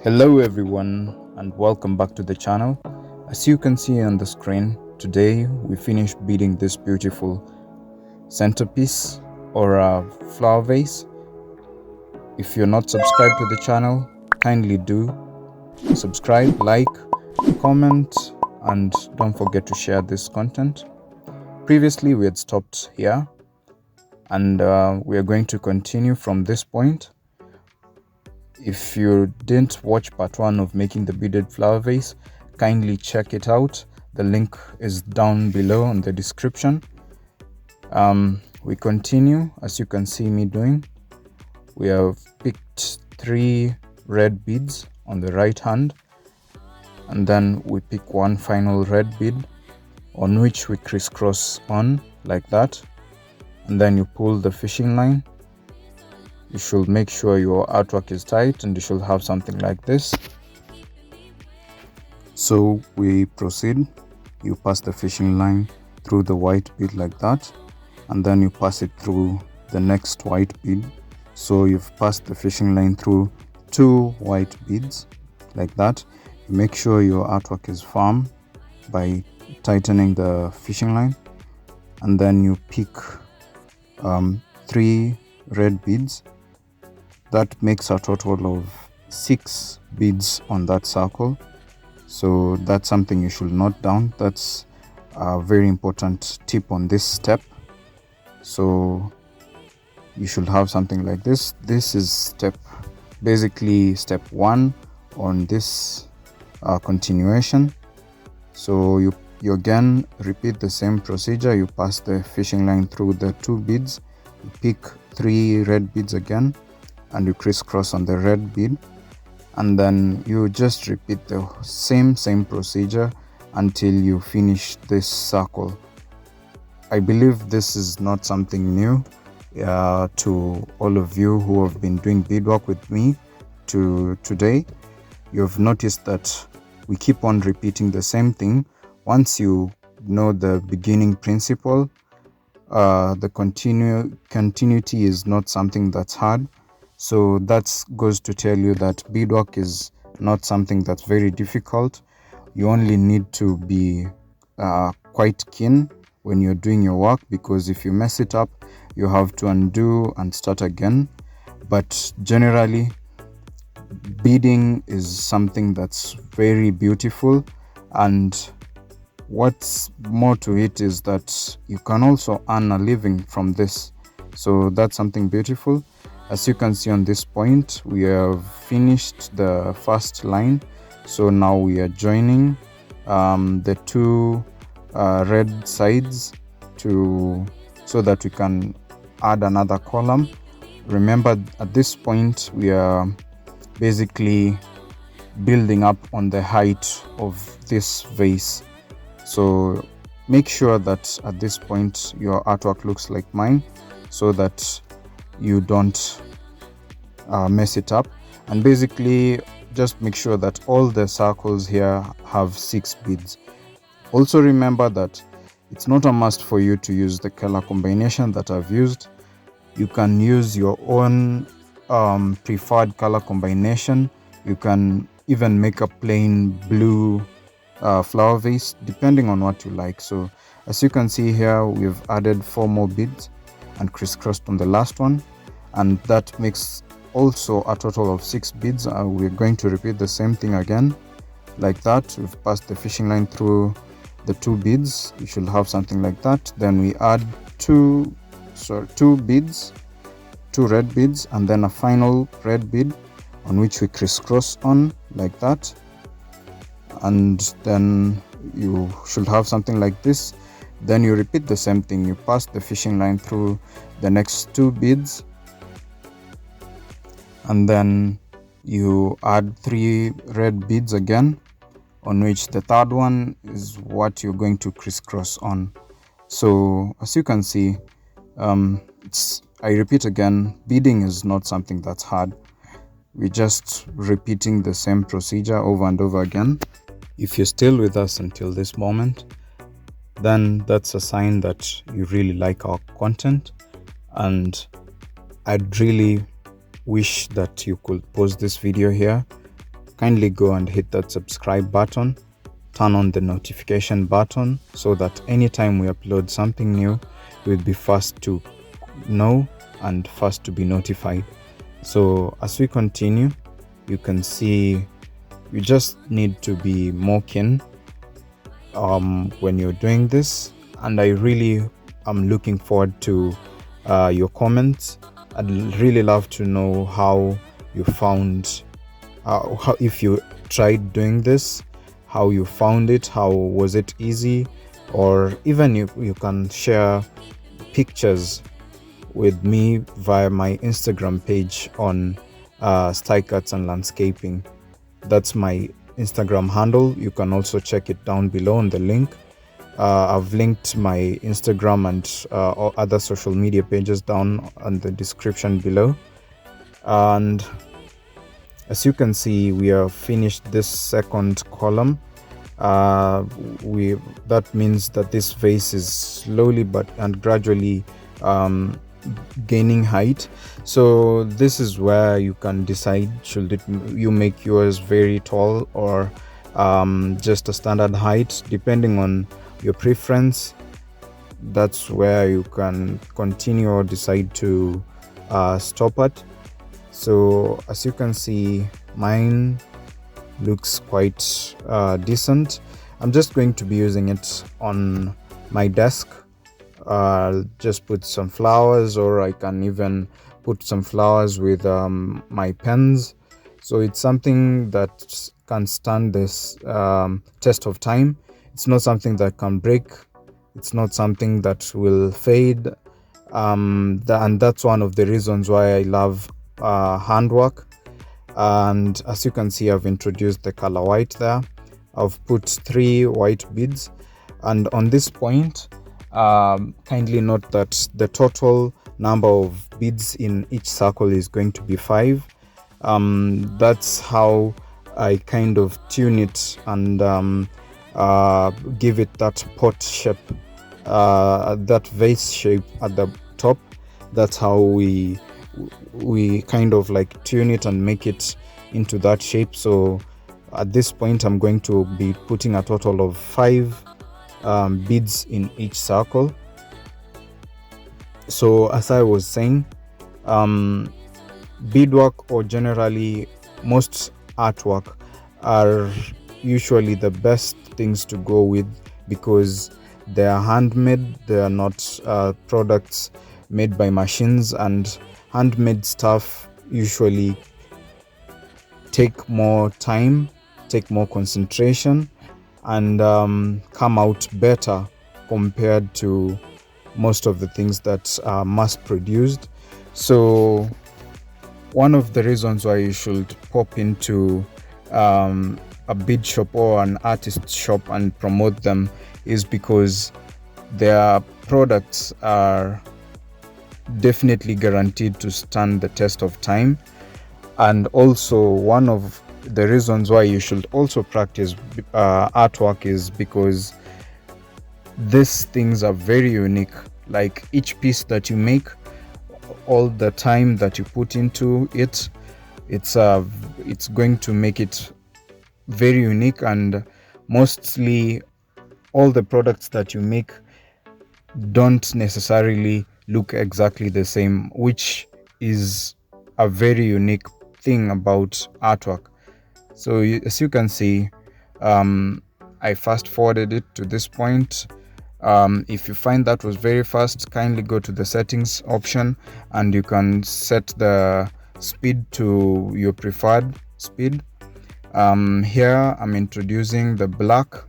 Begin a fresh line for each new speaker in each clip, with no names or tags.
Hello everyone and welcome back to the channel. As you can see on the screen, today we finished beading this beautiful centerpiece or a flower vase. If you're not subscribed to the channel, kindly do subscribe, like, comment, and don't forget to share this content. Previously we had stopped here and we are going to continue from this point. If you didn't watch part 1 of making the beaded flower vase, kindly check it out. The link is down below in the description. We continue, as you can see me doing. We have picked 3 red beads on the right hand, and then we pick one final red bead on which we crisscross on like that, and then you pull the fishing line. You should make sure your artwork is tight and you should have something like this. So we proceed. You pass the fishing line through the white bead like that, and then you pass it through the next white bead. So you've passed the fishing line through 2 white beads like that. You make sure your artwork is firm by tightening the fishing line, and then you pick 3 red beads. That makes a total of 6 beads on that circle. So that's something you should note down. That's a very important tip on this step. So you should have something like this. This is basically step 1 on this continuation. So you again repeat the same procedure. You pass the fishing line through the 2 beads. You pick 3 red beads again, and you crisscross on the red bead, and then you just repeat the same procedure until you finish this circle. I believe this is not something new to all of you who have been doing beadwork with me today. You've noticed that we keep on repeating the same thing. Once you know the beginning principle, the continuity is not something that's hard. So that goes to tell you that beadwork is not something that's very difficult. You only need to be quite keen when you're doing your work, because if you mess it up, you have to undo and start again. But generally, beading is something that's very beautiful, and what's more to it is that you can also earn a living from this. So that's something beautiful. As you can see on this point, we have finished the first line. So now we are joining the 2 red sides so that we can add another column. Remember, at this point we are basically building up on the height of this vase. So make sure that at this point your artwork looks like mine, so that you don't mess it up. And basically just make sure that all the circles here have 6 beads. Also remember that it's not a must for you to use the color combination that I've used. You can use your own preferred color combination. You can even make a plain blue flower vase, depending on what you like. So as you can see here, we've added 4 more beads and crisscrossed on the last one, and that makes also a total of 6 beads. We're going to repeat the same thing again like that. We've passed the fishing line through the 2 beads. You should have something like that. Then we add 2 beads, 2 red beads, and then a final red bead on which we crisscross on like that, and then you should have something like this. Then you repeat the same thing. You pass the fishing line through the next 2 beads, and then you add 3 red beads again, on which the 3rd one is what you're going to crisscross on. So as you can see, I repeat again, beading is not something that's hard. We're just repeating the same procedure over and over again. If you're still with us until this moment, then that's a sign that you really like our content, and I'd really wish that you could pause this video here, kindly go and hit that subscribe button, turn on the notification button, so that anytime we upload something new, you'll be first to know and first to be notified. So as we continue, you can see you just need to be more keen when you're doing this, and I really am looking forward to your comments. I'd really love to know how you found how, if you tried doing this, how you found it, how was it easy, or even you can share pictures with me via my Instagram page on Style Cuts and Landscaping. That's my Instagram handle. You can also check it down below on the link. I've linked my Instagram and other social media pages down on the description below. And as you can see, we have finished this second column. That means that this vase is slowly and gradually gaining height. So this is where you can decide, should you make yours very tall or just a standard height, depending on your preference. That's where you can continue or decide to stop at. So as you can see, mine looks quite decent. I'm just going to be using it on my desk. I'll just put some flowers, or I can even put some flowers with my pens. So it's something that can stand this test of time. It's not something that can break. It's not something that will fade. And that's one of the reasons why I love handwork. And as you can see, I've introduced the color white there. I've put 3 white beads, and on this point, kindly note that the total number of beads in each circle is going to be 5. That's how I kind of tune it and give it that pot shape, that vase shape at the top. That's how we kind of like tune it and make it into that shape. So at this point, I'm going to be putting a total of 5 beads in each circle. So as I was saying, beadwork, or generally most artwork, are usually the best things to go with, because they are handmade. They are not products made by machines, and handmade stuff usually take more time, take more concentration, and come out better compared to most of the things that are mass produced. So one of the reasons why you should pop into a bead shop or an artist shop and promote them is because their products are definitely guaranteed to stand the test of time. And also, one of the reasons why you should also practice artwork is because these things are very unique. Like, each piece that you make, all the time that you put into it, it's going to make it very unique. And mostly all the products that you make don't necessarily look exactly the same, which is a very unique thing about artwork. So as you can see, I fast forwarded it to this point. If you find that was very fast, kindly go to the settings option and you can set the speed to your preferred speed. Here I'm introducing the black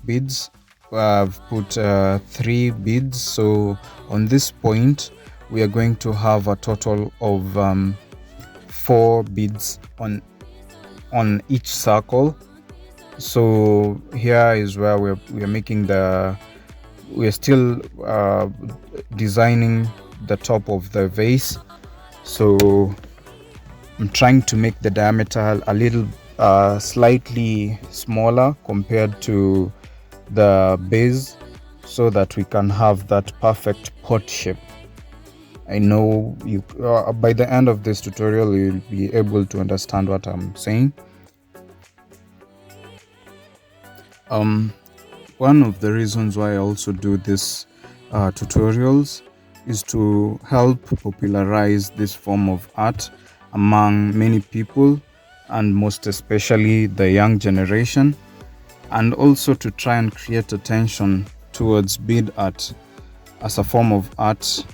beads. I've put 3 beads. So on this point, we are going to have a total of 4 beads on each circle. So here is where we're making we're still designing the top of the vase. So I'm trying to make the diameter a little slightly smaller compared to the base, so that we can have that perfect pot shape. I know you by the end of this tutorial you'll be able to understand what I'm saying. One of the reasons why I also do this tutorials is to help popularize this form of art among many people, and most especially the young generation, and also to try and create attention towards bead art as a form of art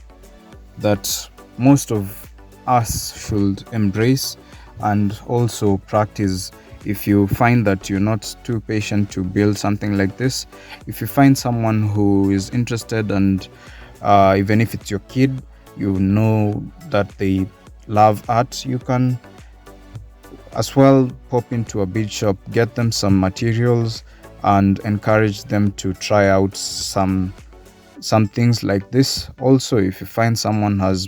that most of us should embrace and also practice. If you find that you're not too patient to build something like this, if you find someone who is interested, and even if it's your kid, you know that they love art, you can as well pop into a bead shop, get them some materials, and encourage them to try out some things like this. Also, if you find someone has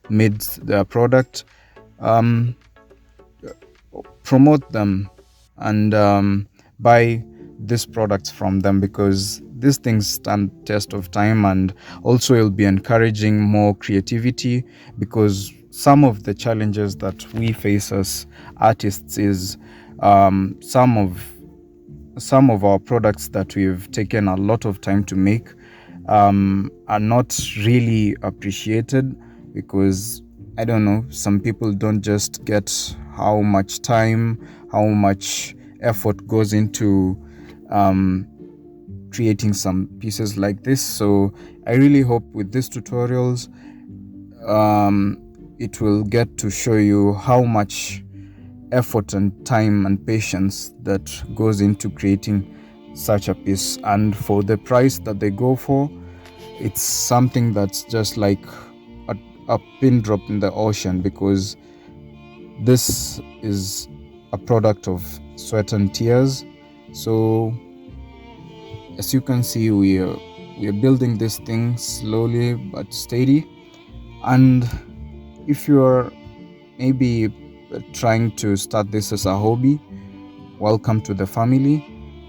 made their product, promote them and buy these products from them, because these things stand test of time, and also you'll be encouraging more creativity, because some of the challenges that we face as artists is some of our products that we've taken a lot of time to make are not really appreciated, because I don't know, some people don't just get how much time, how much effort goes into creating some pieces like this. So I really hope with these tutorials it will get to show you how much effort and time and patience that goes into creating such a piece, and for the price that they go for, it's something that's just like a pin drop in the ocean, because this is a product of sweat and tears. So as you can see, we are building this thing slowly but steady. And if you're maybe trying to start this as a hobby, welcome to the family.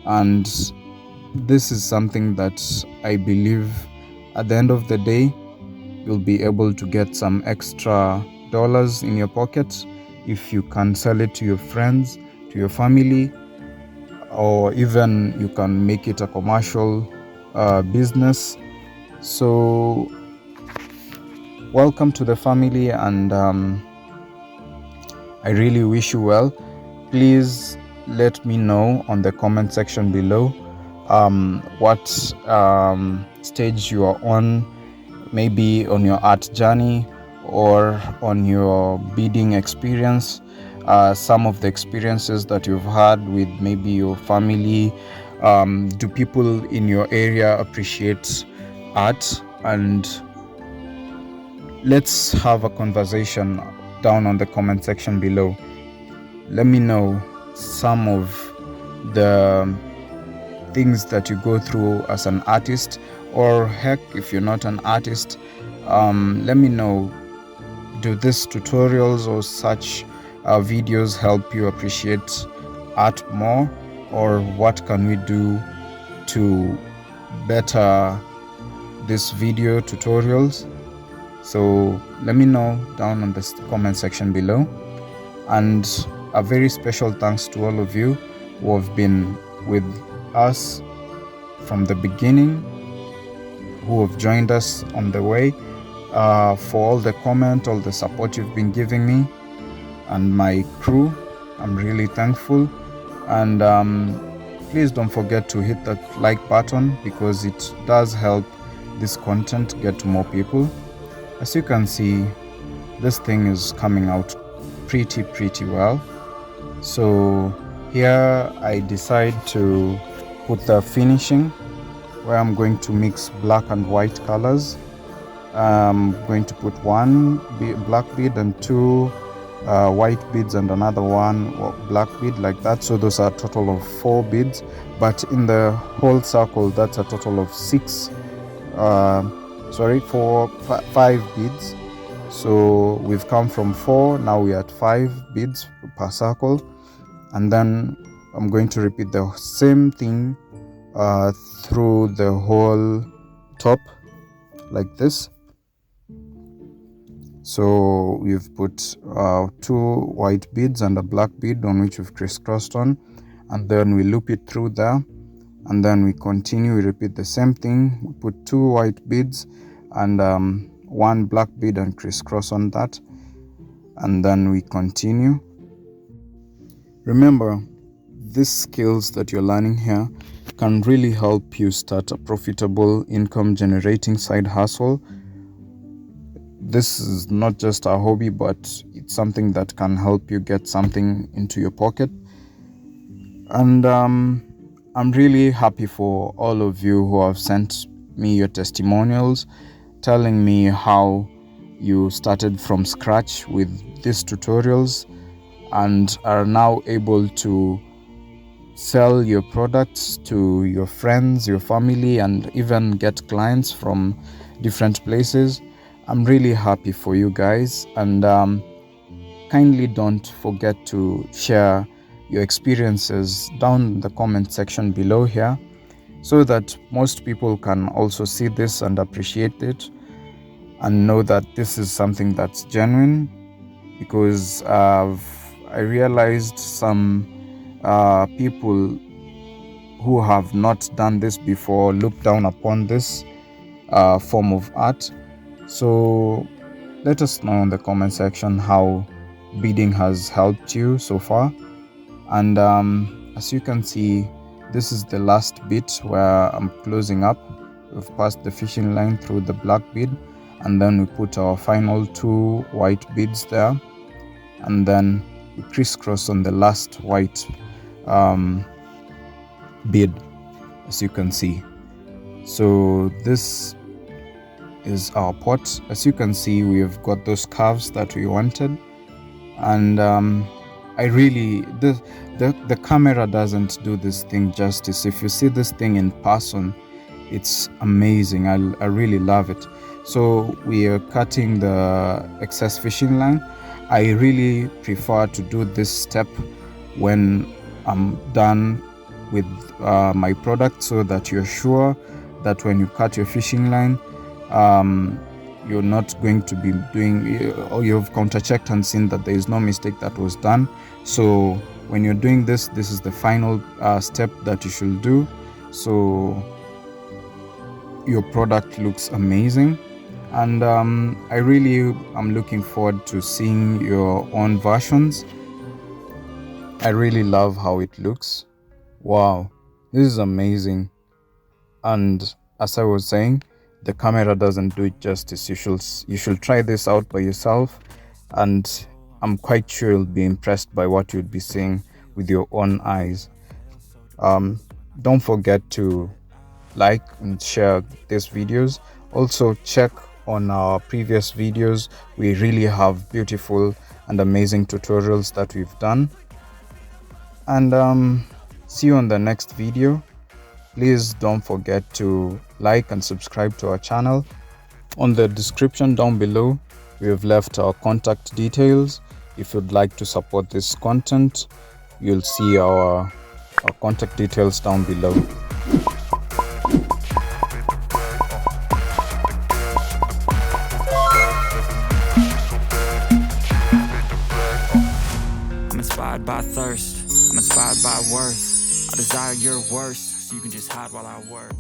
And this is something that I believe at the end of the day you'll be able to get some extra dollars in your pocket if you can sell it to your friends, to your family, or even you can make it a commercial business. So welcome to the family, and I really wish you well. Please let me know on the comment section below what stage you are on, maybe on your art journey or on your beading experience, some of the experiences that you've had with maybe your family. Do people in your area appreciate art? And let's have a conversation down on the comment section below. Let me know some of the things that you go through as an artist, or heck, if you're not an artist, let me know, do these tutorials or such videos help you appreciate art more, or what can we do to better these video tutorials? So let me know down on the comment section below. And a very special thanks to all of you who have been with us from the beginning, who have joined us on the way, for all the comment, all the support you've been giving me and my crew. I'm really thankful. And please don't forget to hit that like button, because it does help this content get to more people. As you can see, this thing is coming out pretty well. So here I decide to put the finishing, where I'm going to mix black and white colors. I'm going to put one black bead and two white beads and another one black bead, like that. So those are a total of 4 beads, but in the whole circle that's a total of 5 beads. So we've come from 4, now we're at 5 beads per circle. And then I'm going to repeat the same thing through the whole top, like this. So we've put 2 white beads and a black bead on which we've crisscrossed on, and then we loop it through there, and then we continue, we repeat the same thing. We put 2 white beads and 1 black bead and crisscross on that, and then we continue. Remember, these skills that you're learning here can really help you start a profitable income generating side hustle. This is not just a hobby, but it's something that can help you get something into your pocket. And I'm really happy for all of you who have sent me your testimonials, telling me how you started from scratch with these tutorials and are now able to sell your products to your friends, your family, and even get clients from different places. I'm really happy for you guys, and kindly don't forget to share your experiences down in the comment section below here, so that most people can also see this and appreciate it and know that this is something that's genuine. Because I realized some people who have not done this before look down upon this form of art. So let us know in the comment section how beading has helped you so far. And as you can see, this is the last bit where I'm closing up. We've passed the fishing line through the black bead, and then we put our final 2 white beads there, and then we crisscross on the last white bead, as you can see. So this is our pot. As you can see, we've got those curves that we wanted, and I really, the camera doesn't do this thing justice. If you see this thing in person, it's amazing. I really love it. So we are cutting the excess fishing line. I really prefer to do this step when I'm done with my product, so that you're sure that when you cut your fishing line, you're not going to be doing, or you've counter-checked and seen that there is no mistake that was done. So when you're doing this, this is the final step that you should do, so your product looks amazing. And I really am looking forward to seeing your own versions. I really love how it looks. Wow, this is amazing. And as I was saying, the camera doesn't do it justice. You should try this out by yourself, and I'm quite sure you'll be impressed by what you'll be seeing with your own eyes. Don't forget to like and share these videos. Also check on our previous videos. We really have beautiful and amazing tutorials that we've done. And see you on the next video. Please don't forget to like and subscribe to our channel. On the description down below, we have left our contact details. If you'd like to support this content, you'll see our contact details down below.
I'm inspired by thirst, I'm inspired by worth. I desire your worst, so you can just hide while I work.